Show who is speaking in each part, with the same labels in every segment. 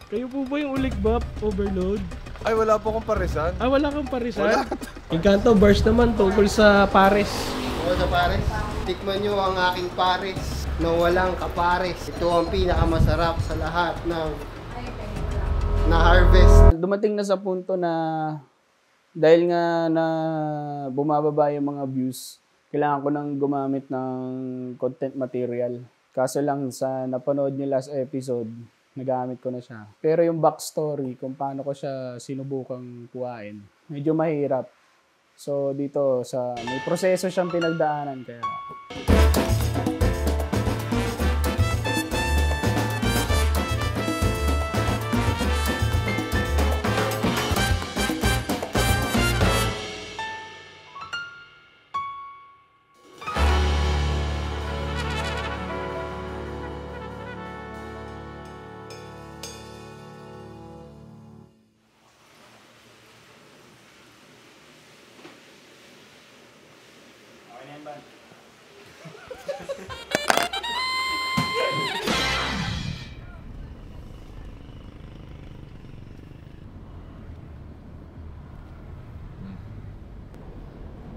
Speaker 1: Kayo po ba yung Uligbap Overload?
Speaker 2: Ay, wala po akong parisan.
Speaker 1: Ah, wala kang parisan?
Speaker 2: Wala.
Speaker 1: Encanto Bars naman tungkol sa pares.
Speaker 3: Tungkol sa pares, tikman nyo ang aking pares na walang kapares. Ito ang pinakamasarap sa lahat ng na-harvest.
Speaker 4: Dumating na sa punto na dahil nga na bumababa yung mga views, kailangan ko nang gumamit ng content material. Kaso lang sa napanood niyo last episode, nagamit ko na siya. Pero yung backstory kung paano ko siya sinubukang kuhain, medyo mahirap. So dito may proseso siyang pinagdaanan kaya.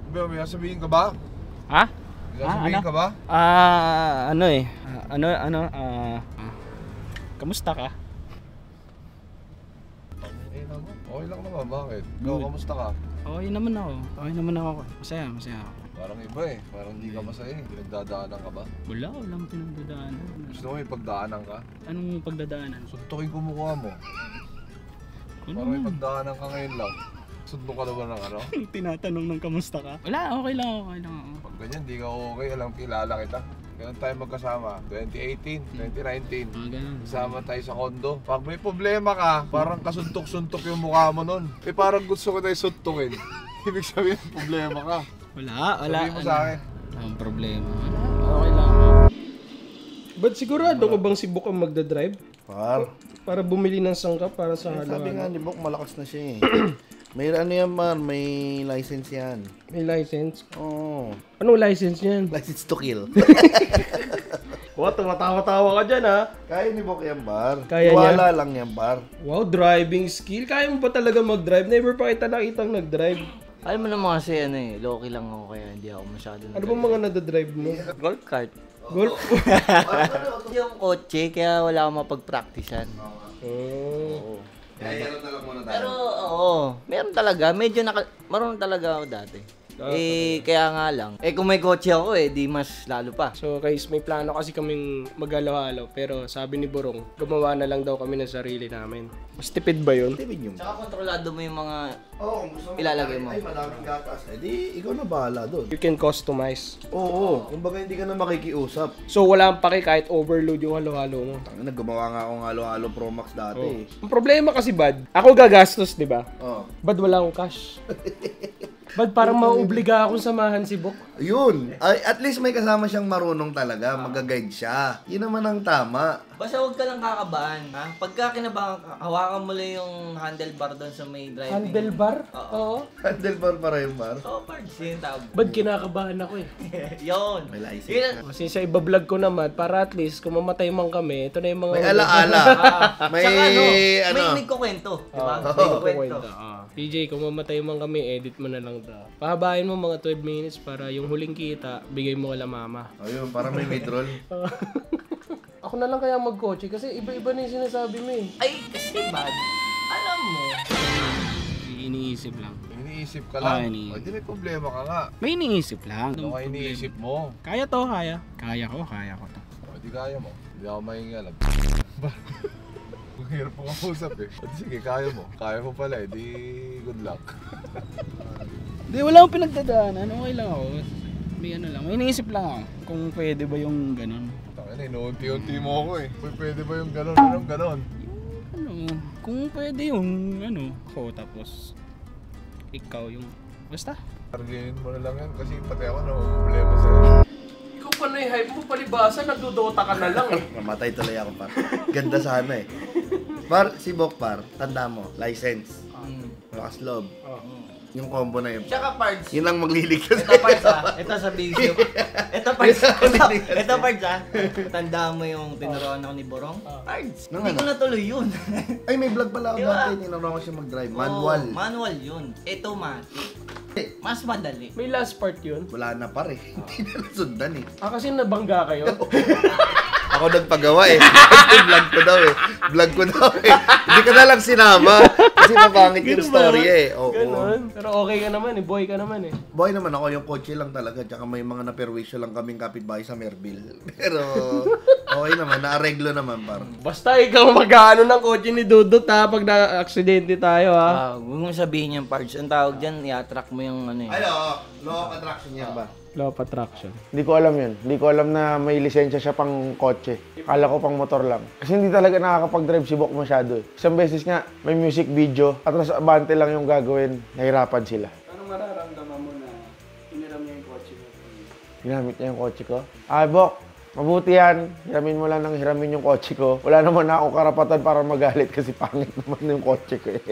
Speaker 2: May sasabihin ka ba?
Speaker 4: Ha?
Speaker 2: May sasabihin ka ba?
Speaker 4: Kamusta ka?
Speaker 2: Okay lang naman, bakit? Ikaw, kamusta ka?
Speaker 4: Okay naman ako. Masaya ako.
Speaker 2: Parang iba eh, parang hindi ka masaya eh. Pinagdadaanan ka ba?
Speaker 4: Walang pinagdadaanan.
Speaker 2: Gusto mo may pagdaanan ka?
Speaker 4: Anong pagdadaanan?
Speaker 2: Suntukin ko mukha mo. Parang may pagdaanan ka ngayon lang. Sunto ka na ba ng ano?
Speaker 4: Tinatanong ng kamusta ka? Wala, okay lang ako.
Speaker 2: Pag ganyan, di ka okay, alam kilala kita. Kailan tayo magkasama? 2018, 2019. Kasama tayo sa kondo. Pag may problema ka, parang kasuntok-suntok yung mukha mo nun. Eh parang gusto ko tayo suntukin. Ibig sabihin, problema ka.
Speaker 4: Wala.
Speaker 2: Sabihin mo sa akin.
Speaker 4: Ang problema. Okay lang.
Speaker 1: Ba't sigurado ko bang si Bok ang magdadrive? Para bumili ng sangkap para sa
Speaker 5: Sabi nga
Speaker 1: halo-halo.
Speaker 5: ni Bok, malakas na siya eh. May ano yan man, may license yan.
Speaker 1: May license?
Speaker 5: Oo.
Speaker 1: Anong license niyan?
Speaker 5: License to kill.
Speaker 1: Wow, tumatawa-tawa ka dyan ha.
Speaker 5: Kaya ni Bok yan, bar.
Speaker 1: Kaya
Speaker 5: Wala lang yan, bar.
Speaker 1: Wow, driving skill. Kaya mo ba talaga mag-drive? Never pa kita nakitang nag-drive.
Speaker 6: Alam mo naman kasi low-key lang ako kaya hindi ako masyado
Speaker 1: Ano bang mga nadadrive mo?
Speaker 6: golf cart.
Speaker 1: Golf?
Speaker 6: Hindi yung kotse kaya wala akong mapag-practicean.
Speaker 1: Oh.
Speaker 5: Kaya yan lang muna tayo.
Speaker 6: Pero oo, meron talaga. Marunong talaga ako dati. Kaya nga lang. Kung may kotse ako di mas lalo pa.
Speaker 1: So guys, may plano kasi kaming mag-halo-halo. Pero sabi ni Borong, gumawa na lang daw kami ng sarili namin. Mas tipid ba yun?
Speaker 5: Tipid yung.
Speaker 6: Tsaka kontrolado mo yung mga
Speaker 5: Kung gusto mo.
Speaker 6: ilalagay mo.
Speaker 5: Ay, madaming gatas. Eh di, ikaw na bahala doon.
Speaker 1: You can customize.
Speaker 5: Oo. Kumbaga hindi ka na makikiusap.
Speaker 1: So wala ang pake kahit overload yung halo-halo mo.
Speaker 5: Tangina, gumawa nga akong halo-halo Pro Max dati.
Speaker 1: Ang problema kasi bad, ako gagastos, di ba?
Speaker 5: Oh.
Speaker 1: Bad wala akong cash. Bad parang mauobliga akong samahan si Bok.
Speaker 5: Yun. Ay, at least may kasama siyang marunong talaga. Mag-guide siya. Yun naman ang tama.
Speaker 6: Basta huwag ka lang kakabahan, ha? Pagka kinabahan ka, hawakan mo lang yung handlebar doon sa may driving.
Speaker 1: Handlebar? Oo.
Speaker 5: Handlebar para yung bar.
Speaker 6: Oh, parts yun tawag.
Speaker 1: Bad kinakabahan ako eh.
Speaker 6: Yun.
Speaker 5: May license.
Speaker 6: Yun ang-
Speaker 1: Kasi sa iba-vlog ko naman, para at least kung mamatay man kami, ito na yung mga...
Speaker 5: May alaala. May
Speaker 6: Tsaka
Speaker 5: ano.
Speaker 6: may kukwento, di ba?
Speaker 1: Oo,
Speaker 6: May
Speaker 1: kwento.
Speaker 6: kukwento.
Speaker 1: PJ, kung mamatay man kami, edit mo na lang to. Pahabain mo mga 12 minutes para yung huling kita, bigay mo kala mama.
Speaker 5: Ayun, parang may mid-roll.
Speaker 1: Ako na lang kaya magkotse kasi iba-iba na yung sinasabi mo eh.
Speaker 6: Ay, kasi bad. Alam mo.
Speaker 4: Iniisip lang.
Speaker 2: Iniisip ka lang.
Speaker 4: iniisip.
Speaker 2: O, di may problema ka nga.
Speaker 4: May iniisip lang.
Speaker 2: Ano ka iniisip mo?
Speaker 4: Kaya to, kaya. Kaya ko to.
Speaker 2: O, di kaya mo. Hindi ako mahingalam. Ang hirap mo kausap eh. O, di sige, kaya mo. Kaya mo pala eh. Di good luck.
Speaker 4: Hindi, wala akong pinagdadaanan. Okay lang ako. May ano lang. May iniisip lang ako kung pwede ba yung ganun.
Speaker 2: Tangina, inuunti-unti mo ako eh. Pwede ba yung ganon? Anong ganon?
Speaker 4: Ano, kung pwede yung ano, ako tapos ikaw yung basta.
Speaker 2: Targinin mo na lang yan kasi pati ako na problema sa'yo.
Speaker 1: Ikaw pa na yung hype mo, palibasa, nagdodota ka na lang eh.
Speaker 5: Namatay tuloy ako, par. Ganda sana eh. Par, si Bok, par, tanda mo, license. Malakas loob. Yung combo na yun.
Speaker 6: Tsaka parts.
Speaker 5: Yun ang magliligtas.
Speaker 6: Ito parts ito sa video. Ito parts. Ito parts Tandaan mo yung tinuruan ako ni Borong? Parts.
Speaker 5: Nang
Speaker 6: Hindi ko
Speaker 5: ano?
Speaker 6: natuloy yun.
Speaker 5: Ay, may vlog pala ako
Speaker 6: Diba?
Speaker 5: dati. Tinuro ko siya mag-drive. Manual.
Speaker 6: Oo, manual yun. Ito matic. Mas madali.
Speaker 1: May last part yun.
Speaker 5: Wala na pare. Hindi na nasundan eh.
Speaker 1: Kasi nabangga kayo.
Speaker 5: Ako nagpagawa eh. Kasi vlog ko daw eh. Vlog ko daw eh. Hindi ka na lang sinama. Kasi mapangit yung story eh. Oo.
Speaker 1: Ganon. Pero okay ka naman eh. Boy ka naman eh.
Speaker 5: Boy naman ako, yung kotse lang talaga. Tsaka may mga naperwisyo lang kaming kapitbahay sa Merville. Pero okay naman, naareglo naman par.
Speaker 1: Basta ikaw mag-ano ng kotse ni Dudut ha pag na-aksidente tayo ha.
Speaker 6: Huwag mong sabihin yung parts. Ang tawag dyan, i-attract mo yung ano eh.
Speaker 5: Ay, oo. Law of attraction yan ba?
Speaker 1: Law of attraction.
Speaker 7: Hindi ko alam yun. Hindi ko alam na may lisensya siya pang kotse. Akala ko pang motor lang. Kasi hindi talaga nakakapag-drive si Bok masyado eh. Isang beses nga, may music video, at mas abante lang yung gagawin, nahirapan sila.
Speaker 4: Anong mararamdaman mo na hiniram niya yung kotse mo?
Speaker 7: Ginamit niya yung kotse ko. Bok, mabuti yan. Hiramin mo lang ng hiramin yung kotse ko. Wala naman na akong karapatan para magalit kasi pangit naman yung kotse ko eh.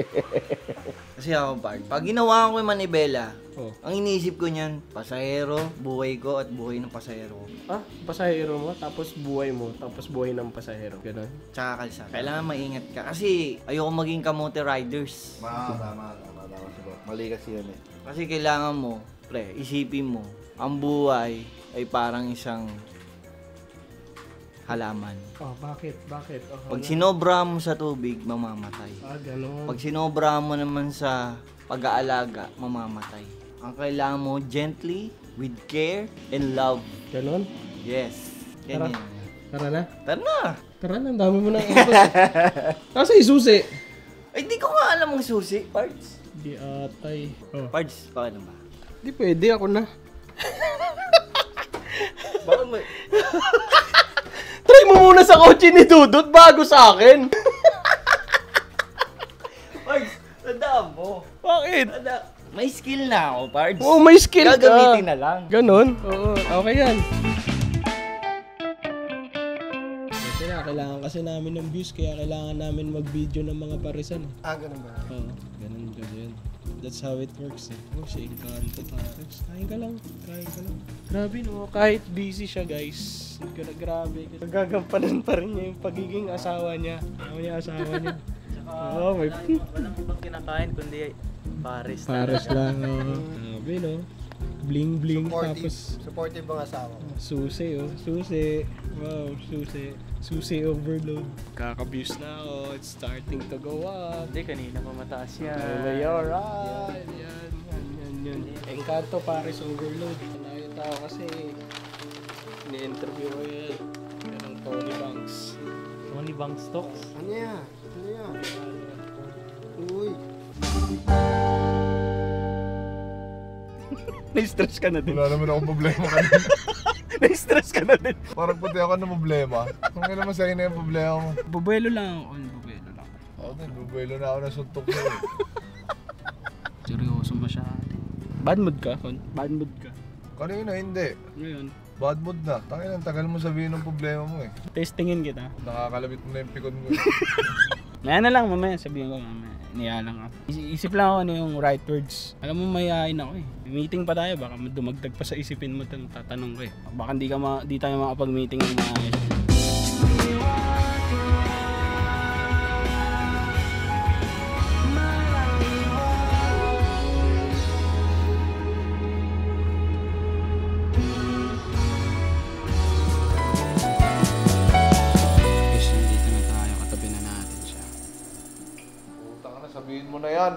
Speaker 6: Kasi ako part. Pag ginawa ko yung manibela,
Speaker 1: Oh.
Speaker 6: ang iniisip ko niyan, pasahero, buhay ko at buhay ng pasahero ko.
Speaker 1: Pasahero mo, tapos buhay mo, tapos buhay ng pasahero. Ganon.
Speaker 6: Tsaka kalsada. Kailangan maingat ka. Kasi ayoko maging kamote riders.
Speaker 5: Tama siguro. Mali kasi yun eh.
Speaker 6: Kasi kailangan mo, pre, isipin mo, ang buhay ay parang isang halaman.
Speaker 1: Bakit?
Speaker 6: Pag sinobra mo sa tubig, mamamatay.
Speaker 1: Ganon.
Speaker 6: Pag sinobra mo naman sa pag-aalaga, mamamatay. Ang kailangan mo, gently, with care, and love.
Speaker 1: Ganon?
Speaker 6: Yes. Yan yan.
Speaker 1: Tara na.
Speaker 6: Tara na!
Speaker 1: Tara na, ang dami mo na impos. Nasa isusi.
Speaker 6: Ay, di ko nga alam ang susi. Parts.
Speaker 1: Di atay. Oh.
Speaker 6: Parts, bakit ba?
Speaker 1: Di pwede, ako na.
Speaker 6: Bakit mo?
Speaker 1: Try mo muna sa kotse ni Dudut bago sa akin.
Speaker 6: Parts, tandaan mo.
Speaker 1: Bakit?
Speaker 6: May skill na ako, Parts.
Speaker 1: Oo, may skill ka.
Speaker 6: Gagamitin na lang.
Speaker 1: Ganon? Oo, okay yan. Kailangan kasi namin ng views, kaya kailangan namin mag-video ng mga parisan.
Speaker 3: Ganun ba?
Speaker 1: Oo, ganun yun. That's how it works eh. Oh, si Encanto Paris. Kain ka lang. Grabe no, kahit busy siya guys. Grabe. Nagagampanan pa rin niya yung pagiging asawa niya. Ano niya asawa niya? Oo, may...
Speaker 8: Walang ibang kinakain kundi Paris.
Speaker 1: Paris lang. Grabe no. Bling bling tapos
Speaker 3: Supportive ang asawa mo.
Speaker 1: susi oh. Susi. Wow, susi. Susi overload. Kaka-views na ako. It's starting to go up.
Speaker 8: Hindi, kanina pa mataas yan.
Speaker 1: May alright. Yan. Encanto Paris overload. Kanayo tao kasi ni-interview ko yan. Yan ang Tony Banks.
Speaker 8: Tony Bank Stocks.
Speaker 3: Ano yan? Uy.
Speaker 1: Na-stress ka na din.
Speaker 2: Wala naman akong problema kanina.
Speaker 1: Na-stress ka na din.
Speaker 2: Parang puti ako ng problema. Kung kailan masaya na yung problema mo.
Speaker 1: Bubuelo lang ako. Bubuelo lang.
Speaker 2: Ako din, bubuelo na ako ng suntok ko eh.
Speaker 1: Seryoso masyado. Bad mood ka, Kon? Bad mood ka.
Speaker 2: Kanina hindi.
Speaker 1: Ngayon,
Speaker 2: Bad mood na. Tangin ang tagal mo sabihin ng problema mo eh.
Speaker 1: testingin kita.
Speaker 2: Nakakalabit mo na yung pikon mo eh.
Speaker 1: Maya na lang, mamaya sabihin ko mamaya. Niya lang ako. Isip lang ako ano yung right words. Alam mo, mayayain ako eh. Meeting pa tayo, baka dumagdag pa sa isipin mo itong tatanong ko eh. Baka di tayo makapag-meeting ng maayos. Guys, dito na tayo. Katabi na natin siya.
Speaker 2: Puta ka na, sabihin mo na yan.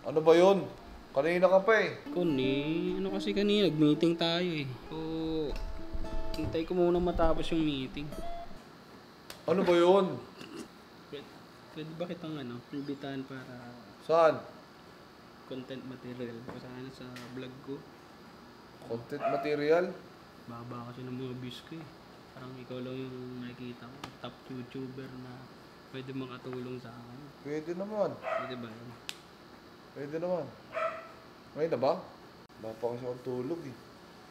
Speaker 2: Ano ba yun? Kanina ka pa eh.
Speaker 1: Ano kasi kanina, nag-meeting tayo eh. So, hintay ko muna matapos yung meeting.
Speaker 2: Ano ba yun?
Speaker 1: Pwede ba kitang imbitahan para
Speaker 2: Saan?
Speaker 1: content material ko sa vlog ko?
Speaker 2: Content material?
Speaker 1: Baba kasi ng mga views ko eh. Parang ikaw lang yung nakikita ko. Top YouTuber na pwede makatulong sa akin.
Speaker 2: Pwede naman.
Speaker 1: Pwede ba yun?
Speaker 2: Pwede naman. Ngayon na ba? Wala pa kasi akong tulog eh.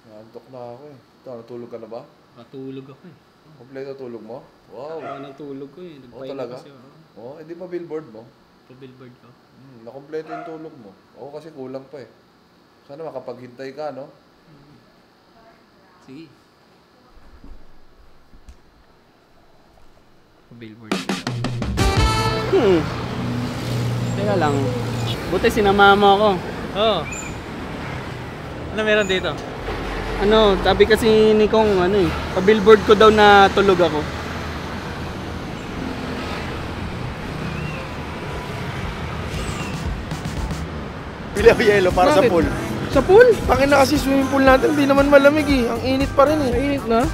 Speaker 2: Naantok na ako eh. Ito, natulog ka na ba?
Speaker 1: Katulog ako eh.
Speaker 2: Kompleto tulog mo? Wow.
Speaker 1: Ako ng tulog ko eh.
Speaker 2: Oo
Speaker 1: Nagpahinga
Speaker 2: talaga?
Speaker 1: kasi ako.
Speaker 2: Oh, hindi pa billboard mo?
Speaker 8: Pa-billboard ko.
Speaker 2: Nakompleto yung tulog mo. Ako kasi kulang pa eh. Sana makapaghintay ka, no?
Speaker 8: Sige. Pa-billboard ko.
Speaker 4: Teka lang. Buti sinama mo ako.
Speaker 8: Oo. Ano meron dito?
Speaker 4: Ano, sabi kasi ni Kong, pa-billboard ko daw na tulog ako.
Speaker 7: Bilaw yelo para sa
Speaker 4: Bakit?
Speaker 7: pool.
Speaker 4: Sa pool?
Speaker 7: Pakin na kasi swimming pool natin, hindi naman malamig eh. Ang init pa rin eh.
Speaker 4: Mainit na.